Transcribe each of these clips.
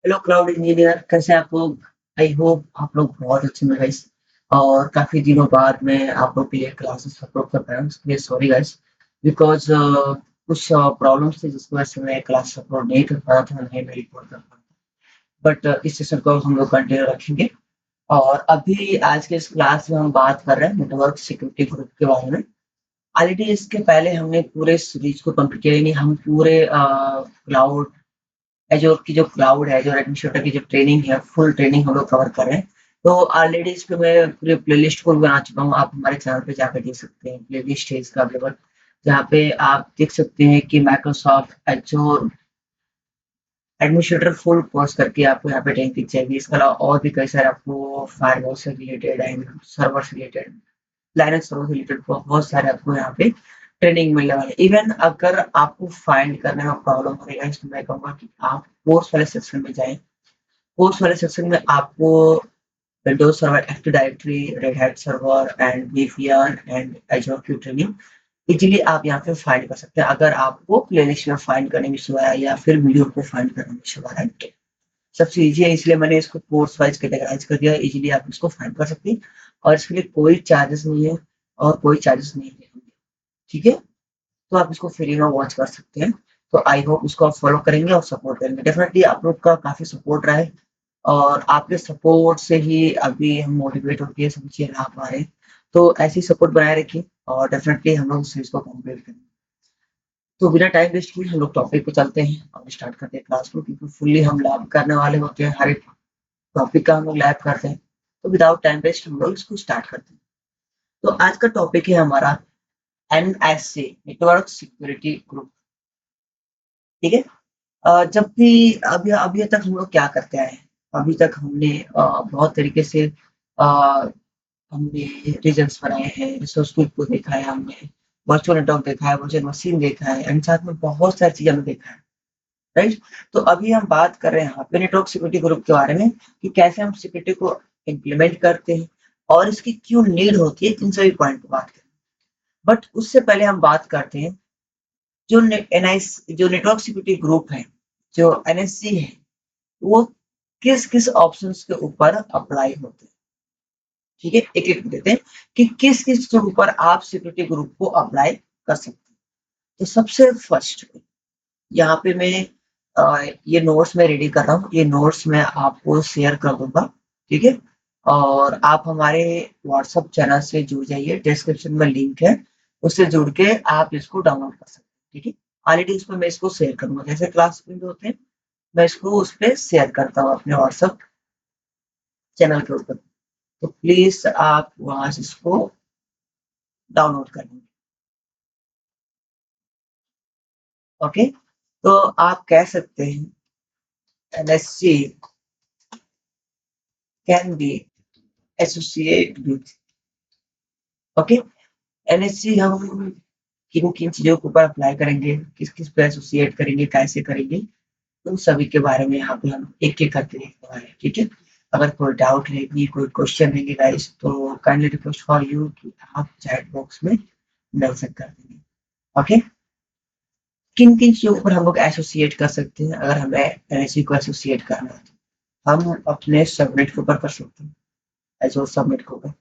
Hello cloud engineer, कैसे हैं आप लोग? आई होप आप लोग बहुत अच्छे हैं गाइस। और काफी दिनों बाद मैं आप लोग के लिए क्लासेस अपलोड कर पाया हूँ, इसके लिए सॉरी गाइस। बिकॉज कुछ प्रॉब्लम्स थी जिसकी वजह से मैं क्लास अपलोड नहीं कर पा रहा था, नहीं मैं रिकॉर्ड कर पा रहा था। बट इस सेशन को हम लोग कंटिन्यू रखेंगे। और अभी आज के इस क्लास में हम बात कर रहे हैं नेटवर्क सिक्योरिटी ग्रुप के बारे में। ऑलरेडी इसके पहले हमने पूरे सीरीज को कंप्लीट किया, यानी हम पूरे क्लाउड एज़्योर की जो क्लाउड है, जो एडमिनिस्ट्रेटर की जो ट्रेनिंग है, फुल ट्रेनिंग हम लोग कवर कर रहे हैं। तो ऑलरेडी इस पे मैं पूरी प्लेलिस्ट को भी बना चुका हूँ, आप हमारे चैनल पे जाकर देख सकते हैं, प्लेलिस्ट है इसका अवेलेबल, जहाँ पे आप देख सकते हैं कि Microsoft Azure administrator full course करके आपको यहाँ पे ट्रेनिंग दिख जाएगी। इसके अलावा और भी कई सारे आपको फायरवॉल से रिलेटेड एंड सर्वर से रिलेटेड, लाइनक्स सर्वर से रिलेटेड बहुत सारे आपको यहाँ पे ट्रेनिंग मिलने वाले। इवन अगर आपको फाइंड करने में प्रॉब्लम हो रही है तो मैं कहूँगा कि आप कोर्स वाले सेक्शन में जाएँ। कोर्स वाले सेक्शन में आपको Windows server, active directory, red hat server and VPN and Azure की ट्रेनिंग इजीली आप यहाँ पे फाइंड कर सकते हैं। अगर आपको प्लेलिस्ट में फाइंड करने में इशू आया या फिर वीडियो को फाइंड करने में इशू आ रहा है तो सबसे ईजी है, इसलिए मैंने इसको कोर्स वाइज कैटेगराइज कर दिया। इजीली आप इसको फाइंड कर सकते हैं और इसके लिए कोई चार्जेस नहीं है और कोई चार्जेस नहीं है। ठीक है, तो आप इसको फ्री में वॉच कर सकते हैं। तो आई होप इसको आप फॉलो करेंगे और सपोर्ट करेंगे। डेफिनेटली आप लोग का काफी सपोर्ट रहा है और आपके सपोर्ट से ही अभी हम मोटिवेट होकर ये सब चीजें ला पा रहे हैं। तो ऐसी सपोर्ट बनाए रखिए और डेफिनेटली हम लोग इस चीज को कंप्लीट करेंगे। तो बिना टाइम वेस्ट किए हम लोग टॉपिक पे चलते हैं और स्टार्ट करते हैं क्लास को, क्योंकि फुल्ली हम लैब करने वाले होते हैं, हर एक टॉपिक का हम लोग लैब करते हैं। तो विदाउट टाइम वेस्ट हम लोग इसको स्टार्ट करते हैं। तो आज का टॉपिक है हमारा एनएससी, नेटवर्क सिक्योरिटी ग्रुप। ठीक है। जब भी अभी अभी तक हम लोग क्या करते आए हैं, अभी तक हमने बहुत तरीके से हमने रीजन्स बनाए हैं, रिसोर्स ग्रुप को देखा है हमने, वर्चुअल नेटवर्क देखा है, वर्चुअल मशीन देखा है एंड साथ में बहुत सारी चीजें हमने देखा है। राइट। तो अभी हम बात कर रहे हैं यहाँ पे नेटवर्क सिक्योरिटी ग्रुप के बारे में कि कैसे हम सिक्योरिटी को इम्प्लीमेंट करते हैं और इसकी क्यों नीड होती है, इन सभी पॉइंट पे बात करें। बट उससे पहले हम बात करते हैं जो एनआईस जो नेटवर्क सिक्योरिटी ग्रुप है, जो एनएससी है, वो किस किस ऑप्शंस के ऊपर अप्लाई होते हैं। ठीक है, एक एक देते हैं कि किस किस के ऊपर आप सिक्योरिटी ग्रुप को अप्लाई कर सकते हैं। तो सबसे फर्स्ट यहाँ पे मैं ये नोट्स में रेडी कर रहा हूँ, ये नोट्स मैं आपको शेयर कर दूंगा। ठीक है। और आप हमारे व्हाट्सएप चैनल से जुड़ जाइए, डिस्क्रिप्शन में लिंक है, उससे जुड़ के आप इसको डाउनलोड कर सकते हैं। ठीक है। ऑलरेडी उसमें मैं इसको शेयर करूंगा, जैसे क्लास में होते हैं मैं इसको उस पर शेयर करता हूँ अपने व्हाट्सएप चैनल के ऊपर। तो प्लीज आप वहां से इसको डाउनलोड कर लेंगे। ओके। तो आप कह सकते हैं NSC can be associate with. Okay. NSC हम किन किन चीजों के ऊपर अप्लाई करेंगे, किस किस पे एसोसिएट करेंगे, कैसे करेंगे, उन सभी के बारे में यहाँ पे हम एक एक करके देखने वाले हैं। ठीक है। अगर कोई डाउट रहेगी, कोई क्वेश्चन रहेगी गाइस, तो काइंडली रिक्वेस्ट फॉर यू कि आप चैट बॉक्स में मेंशन कर देंगे। ओके। किन किन चीजों के ऊपर हम लोग एसोसिएट कर सकते हैं अगर हमें एनएससी को एसोसिएट करना है तो हम अपने सबनेट के ऊपर कर सकते हैं, एजोर सबनेट के ऊपर।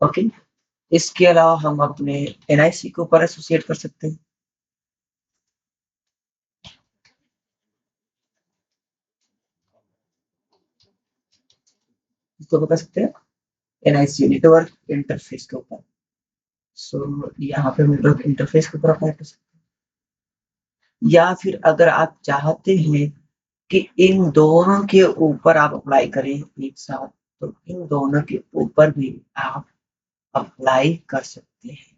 ओके। इसके अलावा हम अपने एनआईसी के ऊपर एसोसिएट कर सकते हैं। इसको बता सकते हैं एनआईसी नेटवर्क इंटरफेस के ऊपर। सो यहाँ पे नेटवर्क इंटरफेस के ऊपर अप्लाई कर सकते हैं, या फिर अगर आप चाहते हैं कि इन दोनों के ऊपर आप अप्लाई करें एक साथ, तो इन दोनों के ऊपर भी आप अप्लाई कर सकते हैं।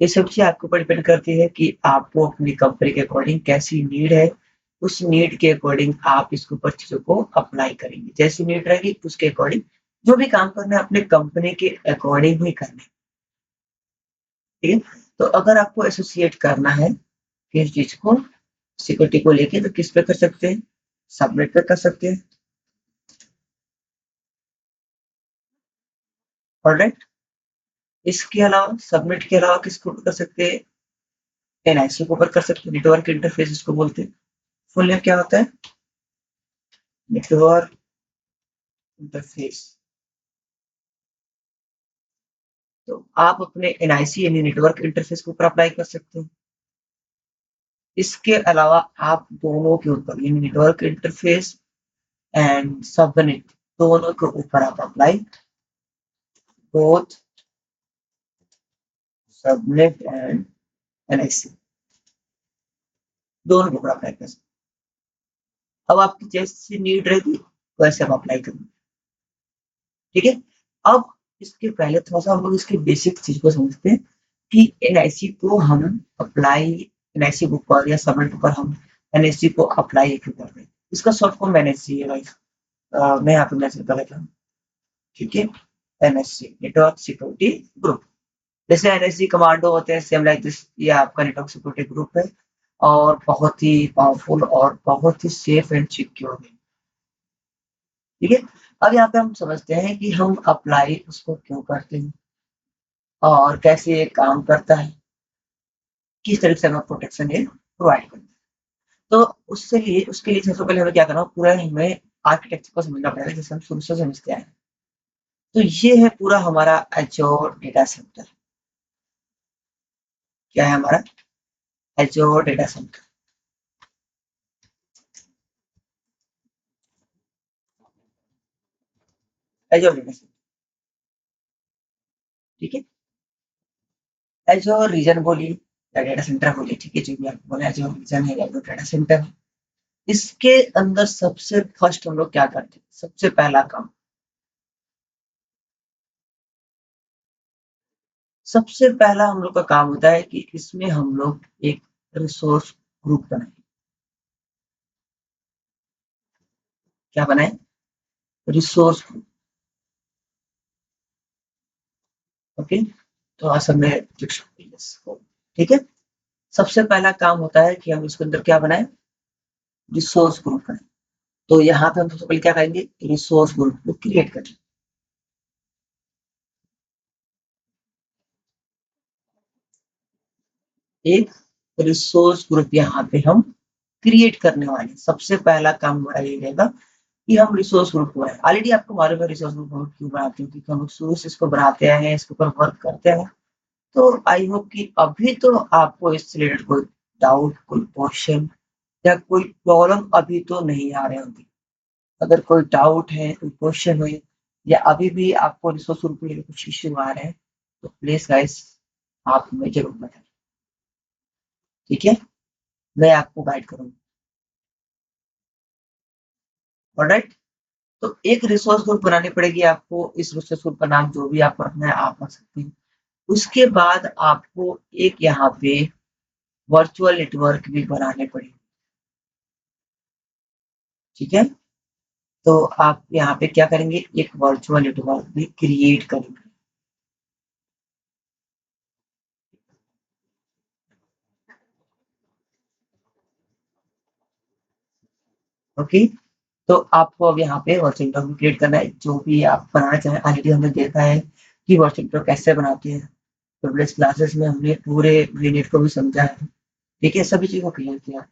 ये सब चीज़ आपके ऊपर डिपेंड करती है कि आपको अपनी कंपनी के अकॉर्डिंग कैसी नीड है, उस नीड के अकॉर्डिंग आप इसके ऊपर चीज़ों को अप्लाई करेंगे। जैसी नीड रहेगी उसके अकॉर्डिंग जो भी काम करना है अपने कंपनी के अकॉर्डिंग ही करना है। ठीक है। तो अगर आपको एसोसिएट करना है किस चीज़ को, सिक्योरिटी को लेके, तो किस पे कर सकते हैं, सबनेट पे कर सकते हैं। ऑलराइट। इसके अलावा सबनेट के अलावा किसको कर सकते हैं, एनआईसी के ऊपर कर सकते हैं। नेटवर्क इंटरफेस इसको बोलते हैं। फुल नेम क्या होता है? Network interface. तो आप अपने एनआईसी यानी नेटवर्क इंटरफेस के ऊपर अप्लाई कर सकते हैं। इसके अलावा आप दोनों के ऊपर यानी नेटवर्क इंटरफेस एंड सबनेट दोनों के ऊपर आप apply, both subnet and NIC दोनों के ऊपर अप्लाई कर सकते हैं। अब आपकी जैसी नीड रहेगी वैसे आप अप्लाई करेंगे। ठीक है। अब इसके पहले थोड़ा सा हम लोग इसकी बेसिक चीज को समझते हैं कि एनआईसी को हम अप्लाई, एनआईसी बुक पर या सबनेट पर हम एनआईसी को अप्लाई क्यों कर रहे हैं? इसका शॉर्ट फॉर्म एनआईसी है गाइस। मैं यहाँ पे मैसेज कर लेता हूँ। ठीक है, एनएससी नेटवर्क सिक्योरिटी ग्रुप। जैसे एनएससी कमांडो होते हैं सेम लाइक दिस, ये आपका नेटवर्क सिक्योरिटी ग्रुप है और बहुत ही पावरफुल और बहुत ही सेफ एंड सिक्योर है। ठीक है। अब यहाँ पे हम समझते हैं कि हम अप्लाई उसको क्यों करते हैं और कैसे ये काम करता है, किस तरीके से हमें प्रोटेक्शन ये प्रोवाइड करता है। तो उसके लिए सबसे पहले हमें क्या करना, पूरा हमें आर्किटेक्चर को समझना पड़ेगा जैसे हम शुरू से समझते हैं। तो ये है पूरा हमारा एज़्योर डेटा सेंटर। क्या है हमारा Azure data centre? Azure data centre. ठीक है। एज़्योर रीजन बोलिए या डेटा सेंटर बोलिए, ठीक है, जो भी आप बोले, एज़्योर रीजन है या डेटा सेंटर है। इसके अंदर सबसे फर्स्ट हम लोग क्या करते हैं? सबसे पहला काम, सबसे पहला हम लोग का काम होता है कि इसमें हम लोग एक रिसोर्स ग्रुप बनाए। क्या बनाए? Resource group. ओके, तो असल में ठीक है। सबसे पहला काम होता है कि हम इसके अंदर क्या बनाए? रिसोर्स ग्रुप बनाए। तो यहाँ पे हम सबसे पहले क्या करेंगे? रिसोर्स ग्रुप को क्रिएट करेंगे। एक रिसोर्स ग्रुप यहाँ पे हम क्रिएट करने वाले हैं। सबसे पहला काम हमारा ये रहेगा कि हम रिसोर्स ग्रुप को बनाए। ऑलरेडी आपको मालूम है रिसोर्स ग्रुप हम क्यों बनाते हैं, क्योंकि हम शुरू से इसको बनाते हैं, इसके ऊपर वर्क करते हैं। तो आई होप कि अभी तो आपको इससे रिलेटेड कोई डाउट, कोई क्वेश्चन या कोई प्रॉब्लम अभी तो नहीं आ रहे होंगे। अगर कोई डाउट है, कोई क्वेश्चन है या अभी भी आपको रिसोर्स ग्रुप के लिए कुछ इश्यू आ रहे हैं तो प्लीज गाइस आप हमें जरूर बताएं। ठीक है, मैं आपको गाइड करूंगा। ऑलराइट। तो एक रिसोर्स ग्रुप बनानी पड़ेगी आपको। इस रिसोर्स ग्रुप का नाम जो भी आप रखना है आप रख सकते हैं। उसके बाद आपको एक यहाँ पे वर्चुअल नेटवर्क भी बनाने पड़ेंगे। ठीक है। तो आप यहाँ पे क्या करेंगे? एक वर्चुअल नेटवर्क भी क्रिएट करेंगे। ओके। तो आपको अब यहाँ पे वर्चुअल नेटवर्क क्रिएट करना है, जो भी आप बनाना चाहें। ऑलरेडी हमने देखा है कि वर्चुअल नेटवर्क कैसे बनाते हैं। प्रीवियस क्लासेस में हमने पूरे वीनेट को भी समझा है। ठीक है, सभी चीजों को क्लियर किया।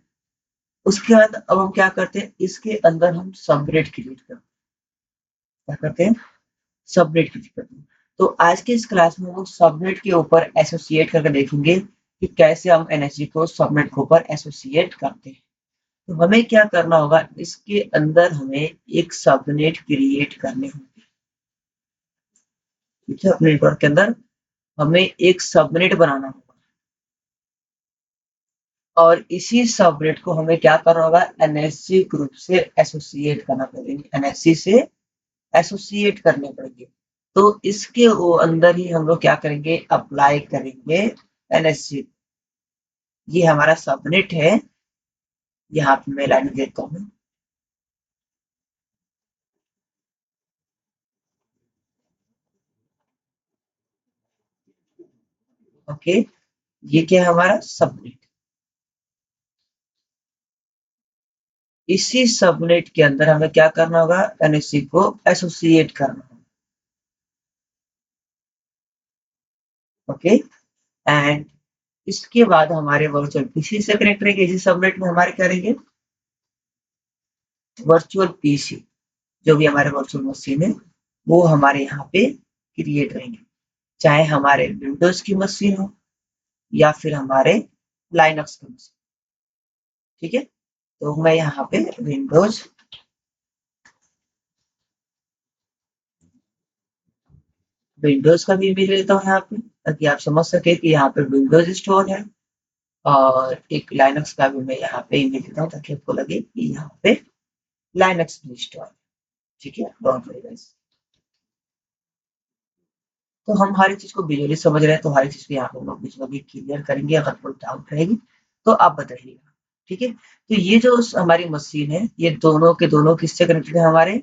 उसके बाद अब हम क्या करते हैं? इसके अंदर हम सबनेट क्रिएट करते हैं। क्या करते हैं? सबनेट क्रिएट करते हैं। तो आज के इस क्लास में हम लोग सबनेट के ऊपर एसोसिएट करके देखेंगे कि कैसे हम एनएसजी को सबनेट के ऊपर एसोसिएट करते हैं। तो हमें क्या करना होगा? इसके अंदर हमें एक सबनेट क्रिएट करने होंगे। ठीक है, अपने नेटवर्क के अंदर हमें एक सबनेट बनाना होगा और इसी सबनेट को हमें क्या करना होगा? एनएसजी ग्रुप से एसोसिएट करना पड़ेगा। एनएसजी से एसोसिएट करने पड़ेंगे। तो इसके वो अंदर ही हम लोग क्या करेंगे? अप्लाई करेंगे एनएसजी। ये हमारा सबनेट है। यहाँ पे मैं लाइन देता हूँ। ओके, ये क्या है? हमारा सबनेट। इसी सबनेट के अंदर हमें क्या करना होगा? एनएससी को एसोसिएट करना होगा। ओके। एंड इसके बाद हमारे वर्चुअल पीसी से कनेक्ट रहेंगे। इसी सबनेट में हमारे क्या रहेंगे, वर्चुअल पीसी, जो भी हमारे वर्चुअल मशीन है वो हमारे यहाँ पे क्रिएट रहेंगे, चाहे हमारे विंडोज की मशीन हो या फिर हमारे लाइनक्स की मशीन। ठीक है, तो मैं यहाँ पे विंडोज का भी इमेज लेता हूँ यहाँ पे, ताकि आप समझ सके कि यहाँ पे विंडोज स्टोर है। और एक लाइनक्स का भी मैं यहाँ पे इमेज लेता हूँ, ताकि आपको लगे कि यहाँ पे लाइनक्स भी स्टोर है। ठीक है, डोंट वरी गाइस। तो हम हर एक चीज को विजुअली समझ रहे हैं, तो हर एक चीज को यहाँ पे हम लोग विजुअली क्लियर करेंगे। अगर कोई डाउट रहेगी तो आप बताइएगा। ठीक है, तो ये जो हमारी मशीन है, ये दोनों के दोनों किससे कनेक्टेड है,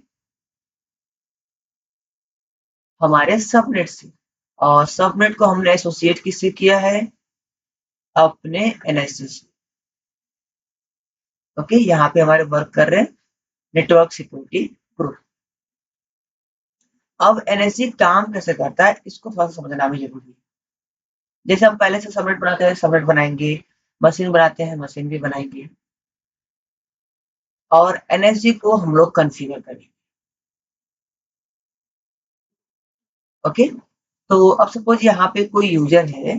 हमारे सबनेट से। और सबनेट को हमने एसोसिएट किससे किया है, अपने एनएससी से। ओके, यहाँ पे हमारे वर्क कर रहे हैं नेटवर्क सिक्योरिटी ग्रुप। अब एनएससी काम कैसे करता है, इसको थोड़ा सा समझना भी जरूरी है। जैसे हम पहले से सबनेट बनाते हैं, सबनेट बनाएंगे, मशीन बनाते हैं, मशीन भी बनाएंगे, और एनएसजी को हम लोग कॉन्फ़िगर करेंगे। ओके, तो अब सपोज यहाँ पे कोई यूजर है,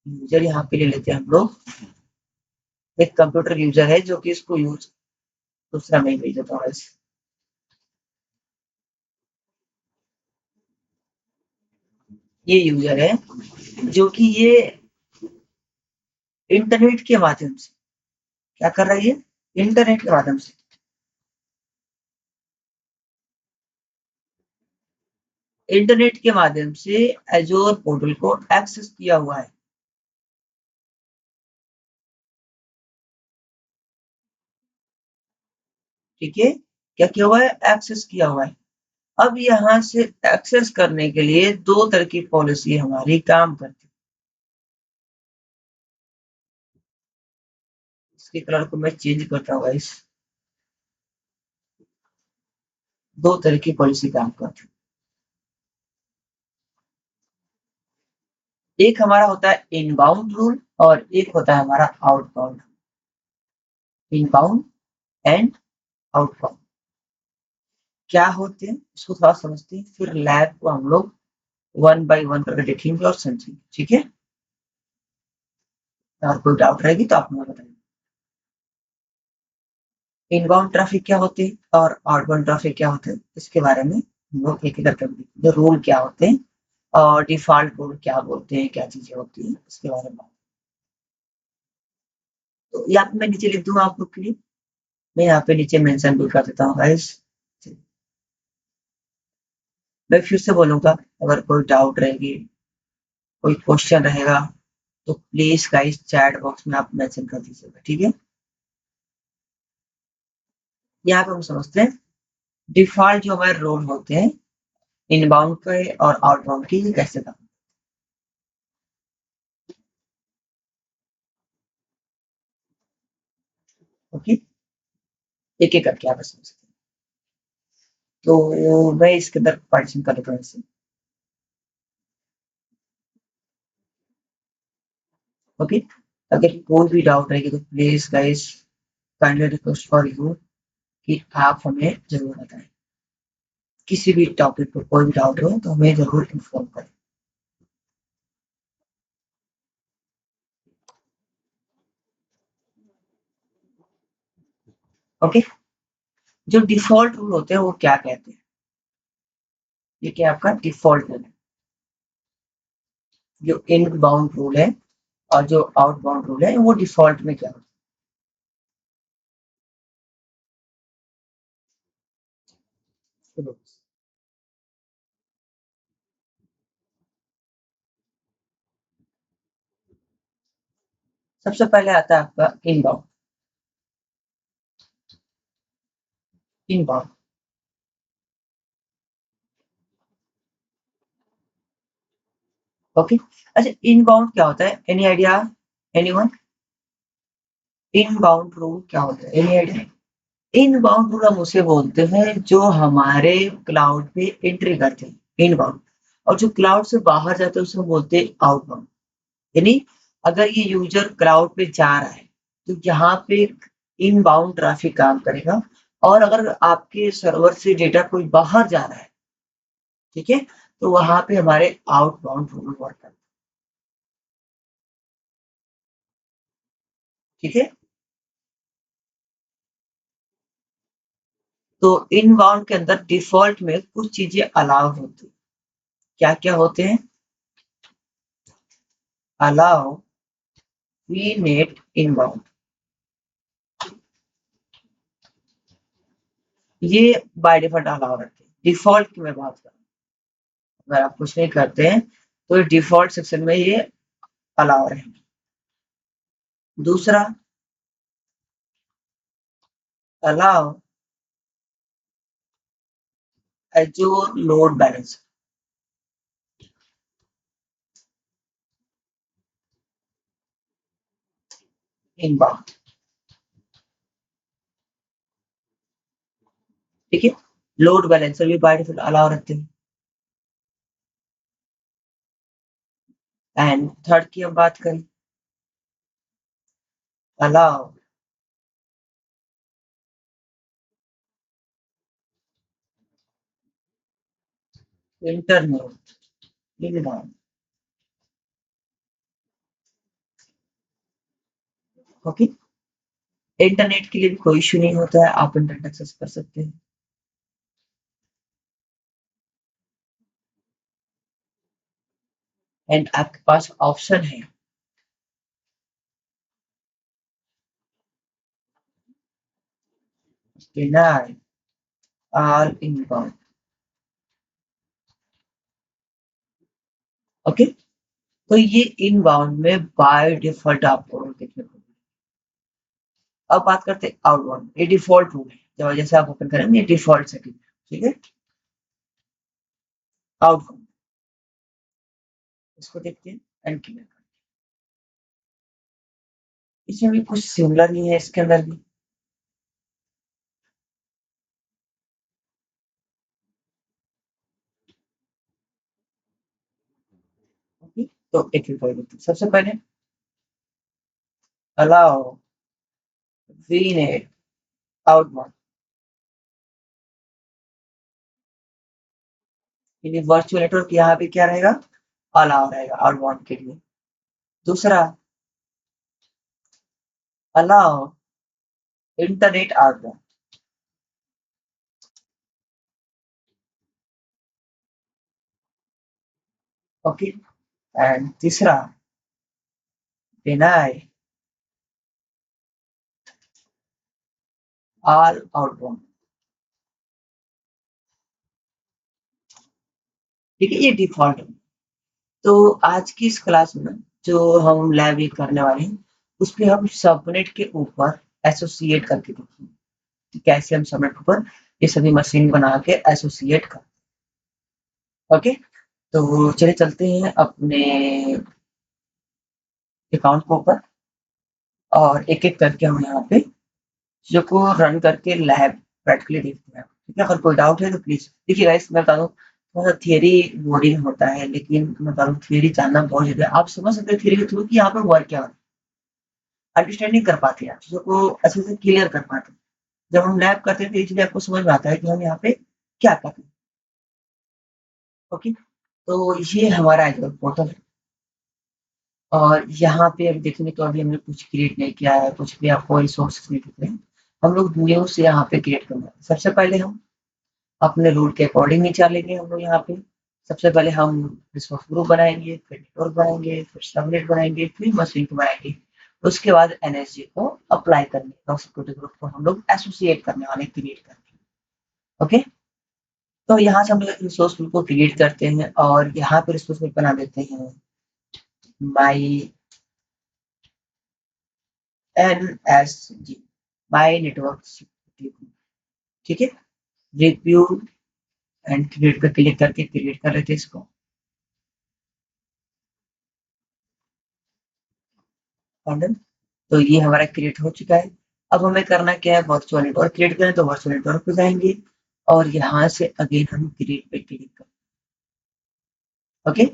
यूजर यहाँ पे ले लेते हैं हम लोग, एक कंप्यूटर यूजर है जो कि इसको यूज, दूसरा मैं भेज देता हूँ। ये यूजर है जो कि ये इंटरनेट के माध्यम से क्या कर रहा है, ये इंटरनेट के माध्यम से एजोर पोर्टल को एक्सेस किया हुआ है। ठीक है, क्या किया हुआ है, एक्सेस किया हुआ है। अब यहाँ से एक्सेस करने के लिए दो तरह की पॉलिसी हमारी काम करती है। इसके कलर को मैं चेंज करता हूँ गाइस। दो तरह की पॉलिसी काम करती है, एक हमारा होता है इनबाउंड रूल और एक होता है हमारा आउटबाउंड। इनबाउंड एंड आउटबाउंड क्या होते हैं, इसको थोड़ा समझते हैं, फिर लैब को हम लोग वन बाय वन करके देखेंगे और समझेंगे। ठीक है, अगर कोई डाउट रहेगी तो आप मुझे बताइए। इनबाउंड ट्रैफिक क्या होती है और आउटबाउंड ट्रैफिक क्या होते हैं, इसके बारे में हम लोग एक एक करके देखेंगे। रूल क्या होते हैं और डिफॉल्ट रूल क्या बोलते हैं, क्या चीजें होती हैं, इसके बारे में। तो यहाँ पे मैं नीचे लिख दूंगा आप लोग के लिए, मैं यहाँ पे नीचे मेंशन भी कर देता हूँ गाइस। मैं फिर से बोलूंगा, अगर कोई डाउट रहेगी, कोई क्वेश्चन रहेगा, तो प्लीज गाइस चैट बॉक्स में आप मेंशन कर दीजिएगा। ठीक है, यहाँ पे हम समझते हैं डिफॉल्ट जो हमारे रूल होते हैं इनबाउंड के और आउटबाउंड के, ये कैसे काम। ओके, एक एक करके आप समझते हैं। तो मैं इसके अंदर पार्टीशन कर देता हूँ इसे। ओके, अगर कोई भी डाउट रहेगी तो please guys kindly request for you कि आप हमें जरूर बताएं। किसी भी टॉपिक पर कोई भी डाउट हो तो हमें जरूर इन्फॉर्म करें। ओके, जो डिफॉल्ट रूल होते हैं वो क्या कहते हैं, ये क्या आपका डिफॉल्ट रूल है। जो इन बाउंड रूल है और जो आउट बाउंड रूल है वो डिफॉल्ट में क्या होता है। सबसे पहले आता है आपका इनबाउंड। Inbound, okay. अच्छा, इनबाउंड क्या होता है, any idea, anyone. Inbound rule क्या होता है, एनी आइडिया। इनबाउंड रूल हम उसे बोलते हैं जो हमारे क्लाउड पे एंट्री करते हैं, इनबाउंड। और जो क्लाउड से बाहर जाते हैं उसे हम बोलते हैं आउटबाउंड। यानी अगर ये यूजर क्लाउड पे जा रहा है तो यहाँ पे इनबाउंड ट्रैफिक काम करेगा, और अगर आपके सर्वर से डेटा कोई बाहर जा रहा है, ठीक है, तो वहां पे हमारे आउटबाउंड रूल वर्क करते हैं। ठीक है, तो इनबाउंड के अंदर डिफॉल्ट में कुछ चीजें अलाउ होती है। क्या क्या होते हैं? अलाउ वीनेट इनबाउंड, ये बाय डिफॉल्ट अलाउ रहते हैं। डिफॉल्ट की मैं बात कर रहा हूँ, अगर आप कुछ नहीं करते हैं तो डिफॉल्ट सेक्शन में ये अलाउ रहेंगे। दूसरा, allow azure load balance inbound. ठीक है, लोड बैलेंसर भी बाय डिफॉल्ट अलाउ रहते हैं। एंड थर्ड की हम बात करें, allow internet inbound. Okay, internet के लिए भी कोई इश्यू नहीं होता है, आप इंटरनेट एक्सेस कर सकते हैं। एंड आपके पास ऑप्शन है डिनाई ऑल इनबाउंड। ओके, तो ये इनबाउंड में बाय डिफॉल्ट आपको देखने को मिलेगा। अब बात करते हैं आउटबाउंड, ये डिफॉल्ट रूल है, जब जैसे आप ओपन करेंगे ये डिफॉल्ट सेटिंग। ठीक है, आउटबाउंड, इसको देखते हैं एंड क्लियर। इसमें भी कुछ सिमिलर ही है इसके अंदर भी। ओके, तो एक एक कर देते हैं। सबसे पहले अलाउ वीनेट आउटबाउंड, यानी वर्चुअल नेटवर्क यहाँ पे क्या रहेगा? अलाउ रहेगा आउटबाउंड के लिए। दूसरा, allow internet outbound. Okay, and तीसरा, डिनाई ऑल आउटबाउंड। ठीक है, ये डिफॉल्ट है। तो आज की इस क्लास में जो हम लैब ये करने वाले हैं, उसपे हम सबनेट के ऊपर एसोसिएट करके देखेंगे कि कैसे हम सबनेट के ऊपर ये सभी मशीन बना के एसोसिएट कर। ओके, तो चलिए चलते हैं अपने अकाउंट के ऊपर, और एक एक करके हम यहाँ पे चीजों को रन करके लैब प्रैक्टिकली देखते हैं। ठीक है, अगर कोई डाउट है तो प्लीज देखिए गाइस, मैं बता दूं थोड़ा सा थियरी बोरिंग होता है, लेकिन मैं बता दूं थियरी जानना बहुत जरूरी है। आप समझ सकते हैं थियरी के थ्रू कि यहाँ पे वर्क क्या है, अंडरस्टैंडिंग कर पाते हैं, आप चीजों को अच्छे से क्लियर कर पाते हैं। जब हम लैब करते हैं तो ये चीजें आपको समझ में आता है कि हम यहाँ पे क्या कर रहे हैं। ओके, तो ये हमारा एजुअल पोर्टल है, और यहाँ पे अभी देखेंगे तो अभी हमने कुछ क्रिएट नहीं किया है, कुछ भी आपको रिसोर्सेस नहीं दिख रहे हैं। हम लोग न्यू से यहाँ पे क्रिएट करना है। सबसे पहले हम अपने रूल के अकॉर्डिंग ही चलेंगे हम लोग यहाँ पे। सबसे पहले हम रिसोर्स ग्रुप बनाएंगे, फिर नेटवर्क बनाएंगे, फिर सबनेट बनाएंगे, फिर मशीन को बनाएंगे। उसके बाद एनएसजी को अप्लाई करने, सिक्योरिटी ग्रुप को हम लोग एसोसिएट करने वाले, क्रिएट करने। ओके, तो यहाँ से हम लोग एक रिसोर्स ग्रुप को क्रिएट करते हैं, और यहाँ पे रिसोर्स ग्रुप बना देते हैं माई एनएसजी, माई नेटवर्क। ठीक है, रिव्यू एंड क्रिएट पे क्लिक करके क्रिएट कर लेते हैं इसको। डन, तो ये हमारा क्रिएट हो चुका है। अब हमें करना क्या है, वर्चुअल नेटवर्क क्रिएट करें, तो वर्चुअल नेटवर्क पे जाएंगे, और यहाँ से अगेन हम क्रिएट पे क्लिक करें। ओके,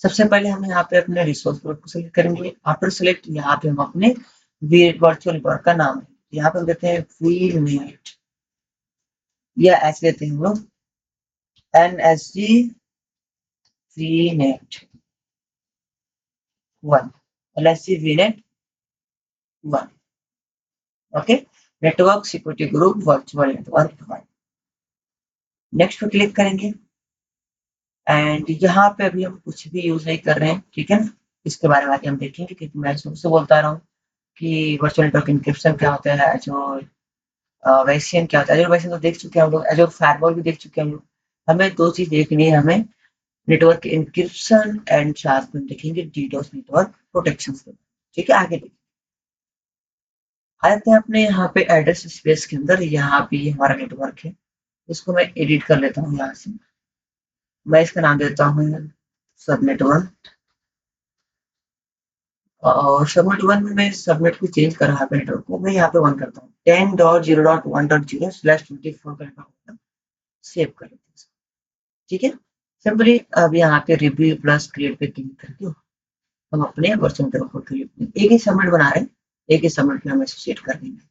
सबसे पहले हम यहाँ पे अपने रिसोर्स ग्रुप को सिलेक्ट करेंगे। आफ्टर सिलेक्ट यहाँ पे हम अपने वर्चुअल नेटवर्क का नाम है, यहाँ पे हम देते हैं VNet या ऐसे देते हैं हम लोग NSG VNet 1, NSG VNet 1। Okay, network security group virtual network 1। Next पे क्लिक करेंगे एंड यहाँ पे अभी हम कुछ भी यूज नहीं कर रहे हैं, ठीक है ना। इसके बारे में आगे हम देखेंगे, क्योंकि मैं शुरू से बोलता रहा हूँ कि वर्चुअल नेटवर्क इंक्रिप्शन क्या होता है, जो वैसियन क्या होता है। एजोर वैसियन तो देख चुके हैं हम लोग, एजोर फायरवॉल भी देख चुके हैं हम लोग। हमें दो चीज देखनी है, हमें नेटवर्क इंक्रिप्शन एंड साथ में देखेंगे डीडोस नेटवर्क प्रोटेक्शन। ठीक है, आगे देखिए। आते हैं अपने यहाँ पे एड्रेस स्पेस के अंदर, यहाँ पे हमारा नेटवर्क है। इसको मैं एडिट कर लेता हूँ यहाँ से। मैं इसका नाम देता हूँ सबनेट 1, और सबनेट 1 में मैं सबनेट को चेंज कर रहा है नेटवर्क को, मैं यहाँ पे 1 करता हूँ। 10.0.1.0/24 का नेटवर्क सेव कर लेते हैं, ठीक है। सिंपली अब यहाँ पे रिव्यू प्लस क्रिएट पे क्लिक करके हम अपने वर्चुअल नेटवर्क को क्रिएट, एक ही सबनेट बना रहे हैं, एक ही सबनेट में हम एसोसिएट कर देंगे।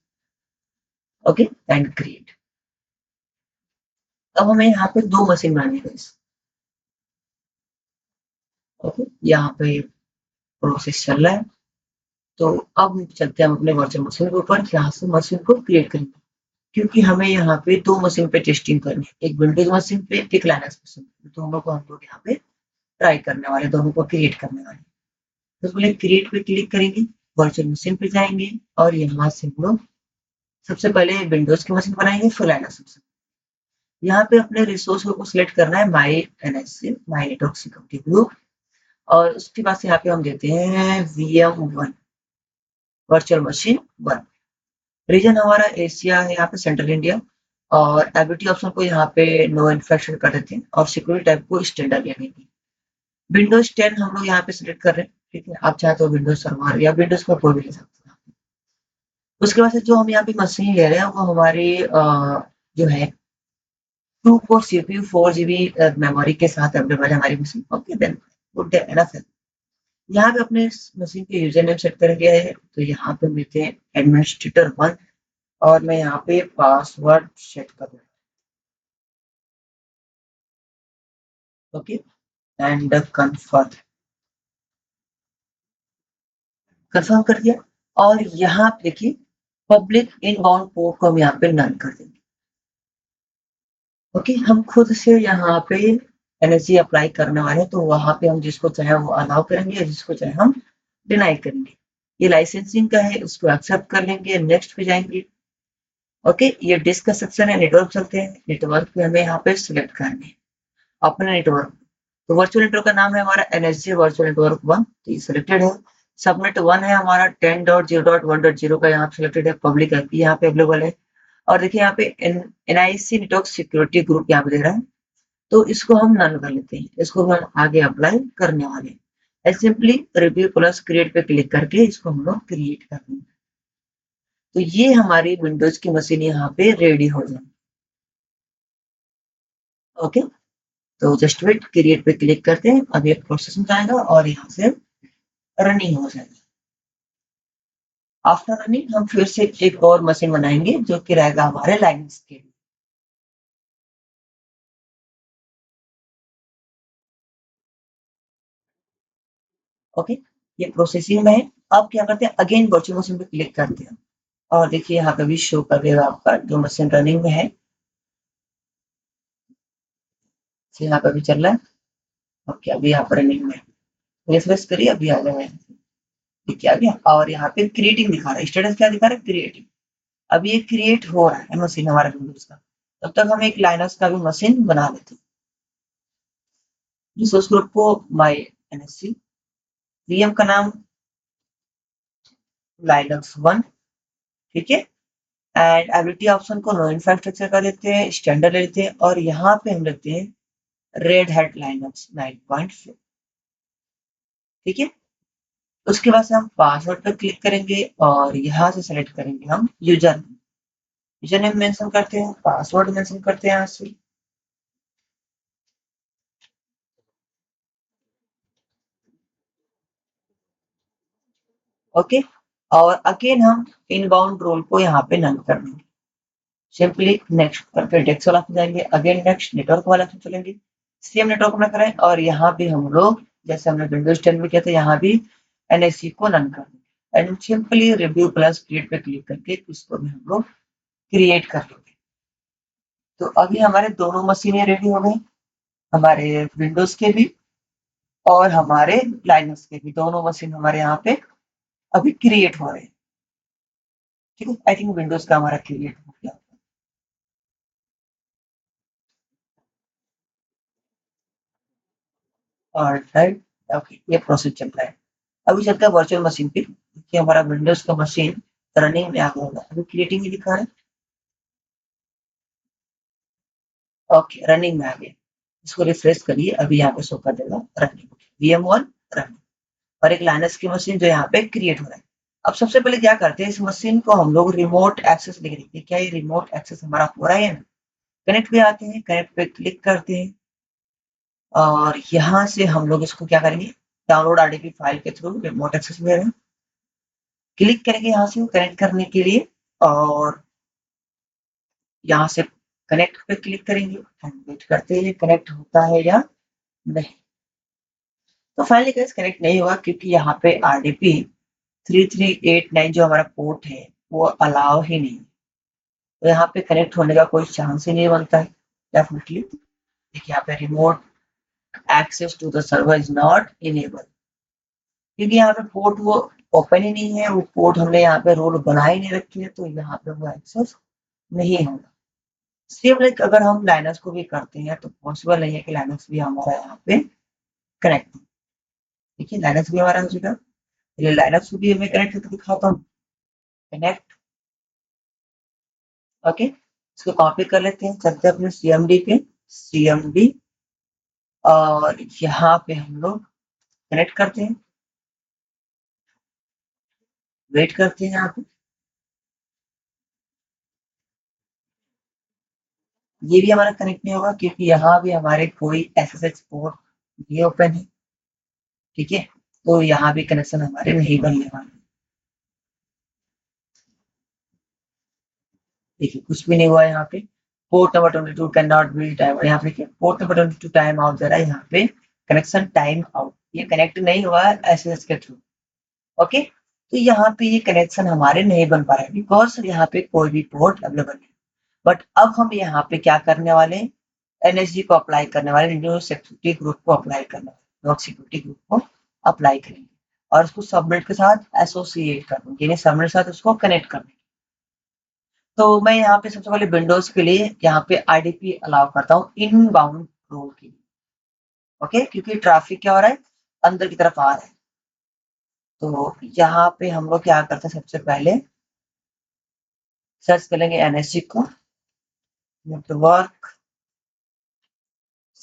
Okay and create. अब हमें यहाँ पे दो मशीन बनानी है। ओके, यहाँ पे प्रोसेस चल रहा है, तो अब चलते हैं हम अपने वर्चुअल मशीन के ऊपर, यहाँ से मशीन को क्रिएट करेंगे। क्योंकि हमें यहाँ पे दो मशीन पे टेस्टिंग करनी है, एक विंडोज मशीन पे, एक लाइनक्स मशीन पे। दोनों को हम लोग यहाँ पे ट्राई करने वाले, दोनों को क्रिएट करने वाले। तो पहले क्रिएट पे क्लिक करेंगे, वर्चुअल मशीन पे जाएंगे और यहाँ से हम लोग सबसे पहले विंडोज की मशीन बनाएंगे, फिर लाइनक्स मशीन। यहाँ पे अपने रिसोर्स को सिलेक्ट करना है माई NSC, my network security group, और उसके बाद से यहाँ पे हम देते हैं VM1 वर्चुअल मशीन 1। रीजन हमारा एशिया है, यहाँ पे सेंट्रल इंडिया, और एबिलिटी ऑप्शन को यहाँ पे नो इन्फेक्शन कर देते हैं और सिक्योरिटी टाइप को स्टैंडर्ड ले लेंगे। विंडोज 10 हम लोग यहाँ पे सिलेक्ट कर रहे हैं, ठीक है। आप चाहे तो विंडोज सर्वर या विंडोज पर कोई भी ले सकते हैं। उसके बाद से जो हम यहाँ पे मशीन ले रहे हैं वो हमारी जो है 2 कोर CPU 4 GB मेमोरी के साथ अवेलेबल है हमारी machine. Okay then good enough है। यहाँ पे अपने मशीन के यूजर नेम सेट कर गया है, तो यहाँ पे देते हैं एडमिनिस्ट्रेटर 1, और मैं यहाँ पे पासवर्ड सेट कर दूँ। ओके एंड कंफर्म, कंफर्म कर दिया। और यहाँ पे देखिए पब्लिक इनबाउंड पोर्ट को हम यहाँ पे नन कर देंगे। ओके, हम खुद से यहाँ पे NSG अप्लाई करने वाले हैं, तो वहां पे हम जिसको चाहे वो अलाउ करेंगे, जिसको चाहे हम डिनाई करेंगे। ये लाइसेंसिंग का है, उसको एक्सेप्ट कर लेंगे, नेक्स्ट पे जाएंगे। ओके, ये डिस्क का सेक्शन है, नेटवर्क चलते हैं। नेटवर्क पे हमें यहाँ पे सिलेक्ट करना है अपना नेटवर्क। तो वर्चुअल नेटवर्क का नाम है हमारा NSG वर्चुअल नेटवर्क 1, तो ये सिलेक्टेड है। सबनेट 1 है हमारा 10.0.1.0 का, यहाँ पे सिलेक्टेड है। पब्लिक आईपी यहाँ पे अवेलेबल है, और देखिए यहाँ पे NIC नेटवर्क सिक्योरिटी ग्रुप यहाँ पे दे रहा है, तो इसको हम नन कर लेते हैं। इसको हम आगे अप्लाई करने वाले हैं। सिंपली रिव्यू प्लस क्रिएट पे क्लिक करके इसको हम लोग क्रिएट कर देंगे, तो ये हमारी विंडोज की मशीन यहाँ पे रेडी हो जाएगी। ओके, तो जस्ट वेट, क्रिएट पे क्लिक करते हैं, अब ये प्रोसेस में जाएगा और यहाँ से रनिंग हो जाएगी। आफ्टर रनिंग हम फिर से एक और मशीन बनाएंगे जो कि रहेगा हमारे लाइन्स के लिए। ओके, ये प्रोसेसिंग में है। अब क्या करते हैं, अगेन वर्चुअल मशीन पे क्लिक करते हैं, और देखिए यहाँ पे भी शो कर देगा आपका जो मशीन रनिंग में है, यहाँ पे भी चल रहा है। ओके, अभी यहाँ पर रनिंग में रिफ्रेश करिए, अभी आ जाएगा। ठीक है, आ गया, और यहाँ पे क्रिएटिंग दिखा रहा है, स्टेटस क्या दिखा रहा है, क्रिएटिंग। अभी ये क्रिएट हो रहा है मशीन हमारा विंडोज का। तब तक हम एक लाइनक्स का भी मशीन बना लेते हैं। रिसोर्स ग्रुप को माई NSC, VM का नाम लाइनक्स 1, ठीक है। एंड एबिलिटी ऑप्शन को नो इंफ्रास्ट्रक्चर का देते हैं, स्टैंडर्ड लेते हैं, और यहाँ पे हम लेते हैं रेड हैट लाइनक्स 9.4, ठीक है। उसके बाद से हम पासवर्ड पर क्लिक करेंगे और यहाँ से सेलेक्ट करेंगे हम यूजर नेम मेंशन करते हैं, पासवर्ड मेंशन करते हैं यहाँ से। ओके, और अगेन हम इनबाउंड रोल को यहाँ पे नन कर देंगे। सिंपली नेक्स्ट करके डेक्स वाला पे जाएंगे, अगेन नेक्स्ट नेटवर्क वाला पे चलेंगे, सेम नेटवर्क में करें और यहाँ भी हम लोग जैसे हमने विंडोज 10 में किया था यहाँ भी एनएससी को रन कर देंगे and simply review plus create पे क्लिक करके इसको भी हम लोग क्रिएट कर लेंगे। तो अभी हमारे दोनों मशीनें रेडी हो गई, हमारे विंडोज के भी और हमारे लाइनक्स के भी, दोनों मशीन हमारे यहाँ पे अभी क्रिएट हो रहे हैं। ठीक है, आई थिंक विंडोज का हमारा क्रिएट हो गया और राइट। ओके, ये प्रोसेस चल रहा है। अभी चलता है वर्चुअल मशीन पे कि हमारा विंडोज का मशीन रनिंग में आ गया होगा, अभी क्रिएटिंग में दिखा रहा है। ओके, रनिंग में आ गया, इसको रिफ्रेश करिए, अभी यहाँ पे शो कर देगा रनिंग, VM1 रनिंग, और एक लाइनक्स की मशीन जो यहाँ पे क्रिएट हो रहा है। अब सबसे पहले क्या करते हैं, इस मशीन को हम लोग रिमोट एक्सेस देख रहे हैं, क्या ये रिमोट एक्सेस हमारा हो रहा है या नहीं। कनेक्ट पे आते हैं, कनेक्ट पे क्लिक करते हैं और यहाँ से हम लोग इसको क्या करेंगे, डाउनलोड RDP फाइल के थ्रू रिमोट एक्सेस में क्लिक करेंगे यहाँ से कनेक्ट करने के लिए, और यहाँ से कनेक्ट पे क्लिक करेंगे एंड वेट करते हैं कनेक्ट होता है या नहीं। तो फाइनली गाइस कनेक्ट नहीं हुआ क्योंकि यहाँ पे RDP 3389 जो हमारा पोर्ट है वो अलाउ ही नहीं, तो यहाँ पे कनेक्ट होने का कोई चांस ही नहीं बनता है डेफिनेटली। देखिए यहाँ पे remote access to the server is not enable, क्योंकि यहाँ पे पोर्ट वो ओपन ही नहीं है, वो पोर्ट हमने यहाँ पे रोल बना ही नहीं रखी है, तो यहाँ पे वो एक्सेस नहीं होगा। सेम लाइक अगर हम लाइनक्स को भी करते हैं तो पॉसिबल नहीं है कि लाइनक्स भी हमारा यहाँ पे कनेक्ट हो। देखिए लाइनक्स भी हमारा हो चुका, चलिए लाइनक्स को भी मैं कनेक्ट करके दिखाता हूँ। कनेक्ट, ओके, इसको कॉपी कर लेते हैं, चलते हैं अपने CMD पे, CMD, और यहाँ पे हम लोग कनेक्ट करते हैं, वेट करते हैं यहाँ पे। ये भी हमारा कनेक्ट नहीं होगा क्योंकि यहाँ भी हमारे कोई SSH पोर्ट नहीं ओपन है। ठीक है, तो यहाँ भी कनेक्शन हमारे नहीं बनने वाले। देखिए कुछ भी नहीं हुआ यहाँ पे, port number 22 can not be time, यहाँ पे पोर्ट नंबर 22 टाइम आउट दे रहा है, यहाँ पे कनेक्शन टाइम आउट, ये कनेक्ट नहीं हुआ है SSH के थ्रू। ओके, तो यहाँ पे ये कनेक्शन हमारे नहीं बन पा रहे हैं बिकॉज यहाँ पे कोई भी पोर्ट अवेलेबल नहीं। बट अब हम यहाँ पे क्या करने वाले हैं, NSG को अप्लाई करने वाले, न्यू सिक्योरिटी ग्रुप को अप्लाई करने वाले, नोट सिक्योरिटी ग्रुप को अप्लाई करेंगे और उसको सबमिट के साथ एसोसिएट कर देंगे, यानी सबमिट के साथ उसको कनेक्ट कर देंगे। तो मैं यहाँ पे सबसे पहले विंडोज के लिए यहाँ पे IDP अलाउ करता हूँ इनबाउंड रोल के लिए। ओके, क्योंकि ट्रैफिक क्या हो रहा है, अंदर की तरफ आ रहा है। तो यहाँ पे हम लोग क्या करते हैं, सबसे पहले सर्च करेंगे NSG को, network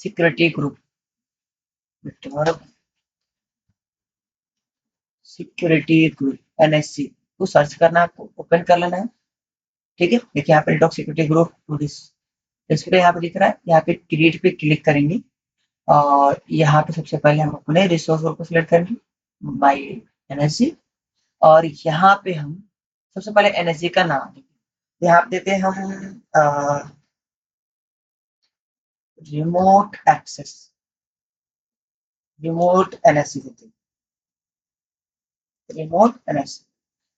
security group, network security group NSG को सर्च करना है, आपको ओपन कर लेना है। ठीक है, देखिए यहाँ पे नेटवर्क सिक्योरिटी ग्रुप डिस्प्ले यहाँ पे दिख रहा है, यहाँ पे क्रिएट पे क्लिक करेंगे और यहाँ पे सबसे पहले हम अपने रिसोर्स को सिलेक्ट करेंगे, माई NSG, और यहाँ पे हम सबसे पहले NSG का नाम देंगे, यहाँ पे देते हैं हम रिमोट एक्सेस, रिमोट NSG देते हैं, रिमोट NSG,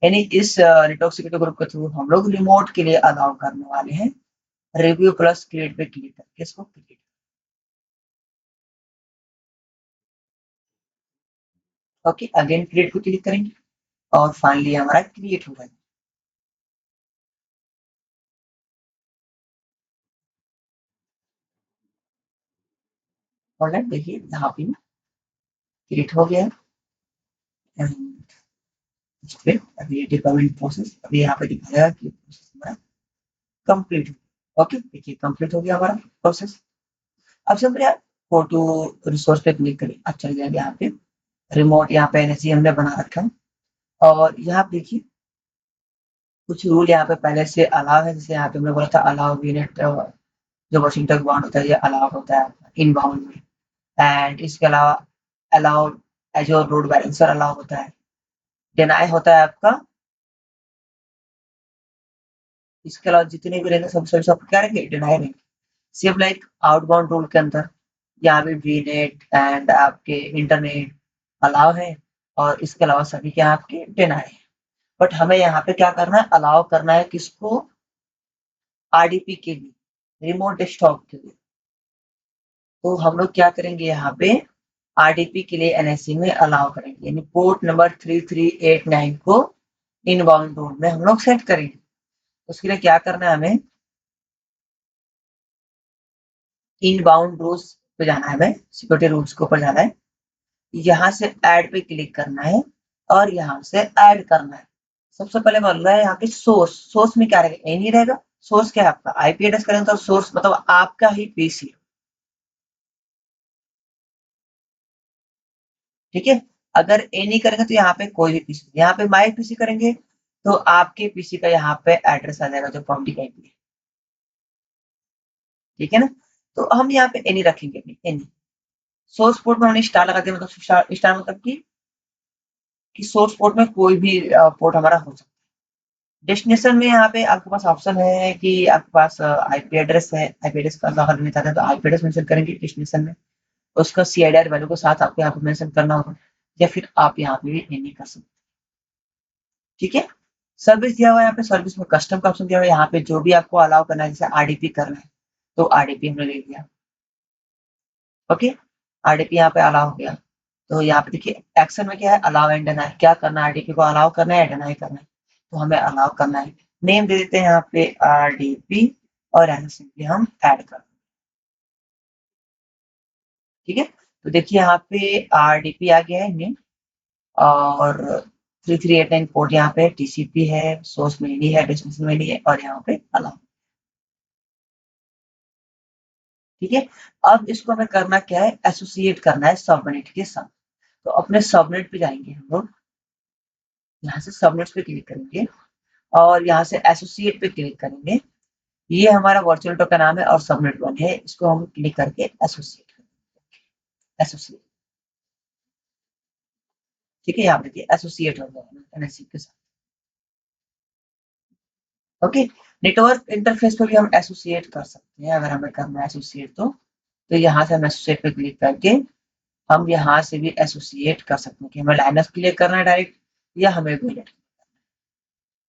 यानी इस नेटवर्क सिक्योरिटी ग्रुप के थ्रू हम लोग रिमोट के लिए अलाउ करने वाले हैं। रिव्यू प्लस क्रिएट पे क्लिक करके इसको क्रिएट, ओके, अगेन क्रिएट पे क्लिक करेंगे और फाइनली हमारा क्रिएट हो गया। ऑलराइट, देखिए यहाँ पे क्रिएट हो गया एंड इस पे अभी डिप्लॉयमेंट प्रोसेस, अभी यहाँ पे दिखाया कि प्रोसेस हमारा कंप्लीट हो, ओके, देखिए कंप्लीट हो गया हमारा प्रोसेस। अब सिंपली गो टू रिसोर्स पे क्लिक करें, अब चल जाएंगे यहाँ पे रिमोट, यहाँ पे NSG हमने बना रखा है और यहाँ पे देखिए कुछ रूल यहाँ पे पहले से अलाउ है, जैसे यहाँ पे हमने बोला था अलाउ वीनेट, जो वाशिंगटन बाउंड होता है ये अलाउ होता है इन बाउंड में, एंड इसके अलावा अलाउ एजोर लोड बैलेंसर अलाउ होता है। डिनाई होता है आपका, इसके अलावा जितने भी रहेंगे सब क्या रहेंगे, डिनाई रहेंगे। सिर्फ लाइक आउटबाउंड रूल के अंदर यहाँ पे वीनेट एंड आपके इंटरनेट अलाउ है, और इसके अलावा सभी क्या आपके डिनाई है। बट हमें यहाँ पे क्या करना है, अलाउ करना है किसको, आरडीपी के लिए, रिमोट डेस्कटॉप के लिए। तो हम लोग क्या करेंगे यहाँ पे, आरडीपी के लिए एनएससी में अलाउ करेंगे, यानी पोर्ट नंबर 3389 को इनबाउंड रूल में हम लोग सेट करेंगे। उसके लिए क्या करना है, हमें इनबाउंड रूल्स पे जाना है, हमें सिक्योरिटी रूल्स के ऊपर जाना है, यहाँ से ऐड पे क्लिक करना है और यहाँ से ऐड करना है। सबसे पहले बोल रहा है यहाँ पे सोर्स, सोर्स में क्या रहेगा, एनी रहेगा। सोर्स क्या है आपका, आईपी एड्रेस करेंगे तो सोर्स मतलब आपका ही पीसी, ठीक है। अगर एनी करेंगे तो यहाँ पे कोई भी पीसी, यहाँ पे माई पीसी करेंगे तो आपके पीसी का यहाँ पे एड्रेस आ जाएगा जो पब्लिक आईपी है, ठीक है ना। तो हम यहाँ पे एनी रखेंगे, एनी। सोर्स पोर्ट में हमने स्टार लगा दिया, मतलब स्टार मतलब कि सोर्स पोर्ट में कोई भी पोर्ट हमारा हो सकता है। डेस्टिनेशन में यहाँ पे आपके पास ऑप्शन है कि आपके पास आईपी एड्रेस है, आईपी एड्रेस का अगर लेना चाहते हैं तो आईपी एड्रेस मेंशन करेंगे डेस्टिनेशन में, उसका सीआईडीआर वैल्यू के साथ आपको यहाँ पे मेंशन करना होगा, या फिर आप यहाँ पे भी एनी कर सकते हैं, ठीक है। सर्विस दिया हुआ है यहाँ पे, सर्विस में कस्टम का ऑप्शन दिया हुआ है, यहाँ पे जो भी आपको अलाउ करना है, जैसे आरडीपी करना है तो आरडीपी हमने ले लिया, ओके। आरडीपी यहाँ पे अलाउ हो गया। तो यहाँ पे देखिए एक्शन में क्या है, अलाउ एंड डिनाई, क्या करना है, आरडीपी को अलाउ करना है या डिनाई करना है, तो हमें अलाउ करना है। नेम दे देते हैं यहाँ पे आरडीपी और सिंपली हम ऐड कर, ठीक है। तो देखिए यहाँ पे आरडीपी आ गया है नेम, और 3389 पोर्ट यहाँ पे टीसीपी है, सोर्स में नहीं है, डेस्टिनेशन में नहीं है, और यहाँ पे अलाउ, ठीक है। अब इसको हमें करना क्या है, एसोसिएट करना है सबनेट के साथ। तो अपने सबनेट पे जाएंगे हम लोग, यहाँ से सबनेट पे क्लिक करेंगे और यहाँ से एसोसिएट पे क्लिक करेंगे। ये हमारा वर्चुअल नेटवर्क का नाम है और सबनेट वन है, इसको हम क्लिक करके एसोसिएट करेंगे, एसोसिएट, ठीक है। यहाँ पे देखिए एसोसिएट हो गया एनएससी के साथ, ओके। नेटवर्क इंटरफेस पे भी हम एसोसिएट कर सकते हैं, अगर हमें करना है एसोसिएट तो यहाँ से हम एसोसिएट पे क्लिक करके हम यहाँ से भी एसोसिएट कर सकते हैं कि हमें लाइनअप क्लिक करना है डायरेक्ट, या हमें बुलेट,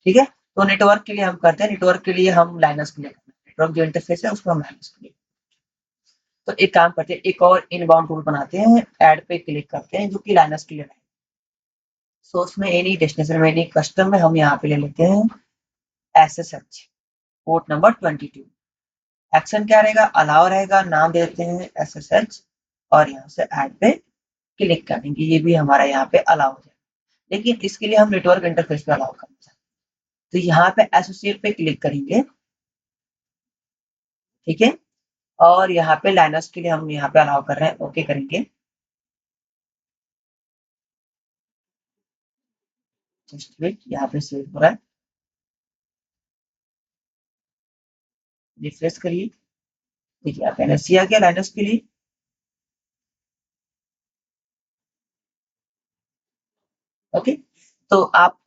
ठीक है। तो नेटवर्क के लिए हम करते हैं, नेटवर्क के लिए हम लाइनअप क्लिक करते हैं, नेटवर्क जो इंटरफेस है उसको हम लाइनअप क्लिक, तो एक काम करते हैं, एक और इनबाउंड रूल बनाते हैं, ऐड पे क्लिक करते हैं जो कि लाइनअप के लिए है। सोर्स में एनी, डेस्टिनेशन में एनी, कस्टम में हम यहाँ पे ले लेते हैं एसएसएच पोर्ट नंबर 22। एक्शन क्या रहेगा, अलाउ रहेगा, नाम देते हैं एसएसएच और यहाँ से ऐड पे क्लिक करेंगे, ये भी हमारा यहाँ पे अलाउ हो जाएगा। लेकिन इसके लिए हम नेटवर्क इंटरफेस पे अलाउ करना चाहते हैं, तो यहाँ पे एसोसिएट पे क्लिक करेंगे, ठीक है। और यहाँ पे लाइनस के लिए हम यहाँ पे अलाउ कर रहे हैं, ओके करेंगे। जस्ट वेट, यहाँ पे सेव हो रहा है, रिफ्रेश करिए, देखिए आप एनएससी आ गया लाइनस के लिए, ओके। तो आप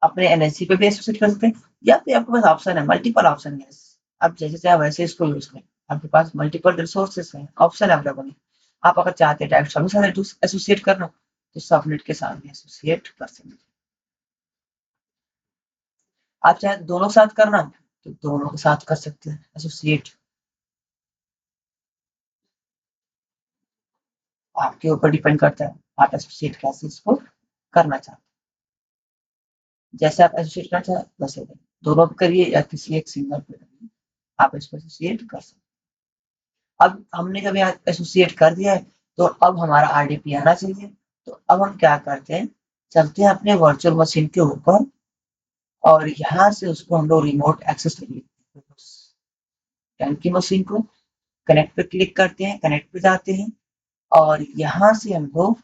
अपने एनएससी पे भी एसोसिएट कर सकते हैं, या फिर आपके पास ऑप्शन है, मल्टीपल ऑप्शन है, आप जैसे चाहे वैसे इसको यूज करें, आपके पास मल्टीपल रिसोर्सेस हैं, ऑप्शन अवेलेबल है। आप अगर चाहते हैं डायरेक्ट सबके साथ एसोसिएट करना तो सबनेट के साथ भी एसोसिएट कर सकते हैं। आप चाहे दोनों के साथ करना तो दोनों के साथ कर सकते हैं एसोसिएट, आपके ऊपर डिपेंड करता है आप एसोसिएट कैसे इसको करना चाहते हैं। जैसे आप एसोसिएट करना चाहते हैं वैसे दोनों पे करिए या किसी एक सिंगल पे करिए, आप इसको एसोसिएट कर सकते हैं। अब हमने जब यहाँ एसोसिएट कर दिया है तो अब हमारा आरडीपी आना चाहिए। तो अब हम क्या करते हैं, चलते हैं अपने वर्चुअल मशीन के ऊपर और यहाँ से उसको हम लोग रिमोट एक्सेस ले लेते हैं, की मशीन को कनेक्ट पे क्लिक करते हैं, कनेक्ट पे जाते हैं और यहाँ से हम लोग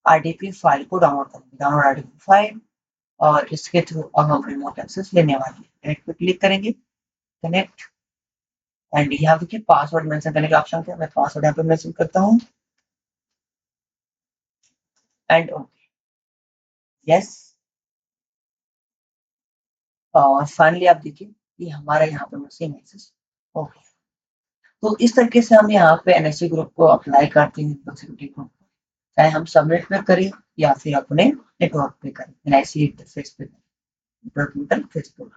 आरडीपी फाइल को डाउनलोड करेंगे, डाउनलोड आरडीपी फाइल, और इसके थ्रू अब हम रिमोट एक्सेस लेने वाले हैं। कनेक्ट पे क्लिक करेंगे, कनेक्ट, एंड यहाँ देखिए पासवर्ड मेंशन करने का ऑप्शन है, मैं पासवर्ड यहाँ पे मेंशन करता हूँ एंड ओके, यस। और फाइनली आप देखिए कि हमारा यहाँ पे मशीन एक्सेस हो गया। तो इस तरीके से हम यहाँ पे एनएससी ग्रुप को अप्लाई करते हैं नेटवर्क सिक्योरिटी ग्रुप, चाहे हम सबनेट पे करें या फिर अपने नेटवर्क पे करें, एनआईसी इंटरफेस पे करें, फेसबुक।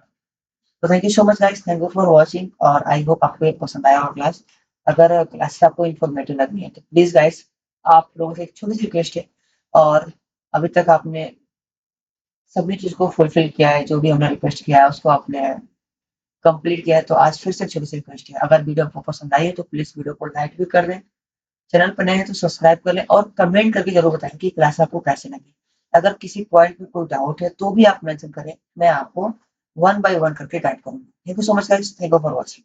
तो thank you so much guys, thank you for watching और आई होप आपको ये पसंद आया होगा क्लास। अगर क्लास आपको इन्फॉर्मेटिव लगी है तो प्लीज गाइस आप लोगों से एक छोटी सी रिक्वेस्ट है, और अभी तक आपने सभी चीज को फुलफिल किया है, जो भी हमने रिक्वेस्ट किया है उसको आपने कंप्लीट किया है, तो आज फिर से छोटी सी रिक्वेस्ट है, अगर वीडियो आपको पसंद आई है तो प्लीज वीडियो को लाइक भी कर दें, चैनल पर नए हैं तो सब्सक्राइब कर लें और कमेंट करके जरूर बताएं कि क्लास आपको कैसे लगी। अगर किसी पॉइंट में कोई डाउट है तो भी आप मेंशन करें, मैं आपको वन बाय वन करके गाइड करूंगा। Thank you so much guys, thank you for watching.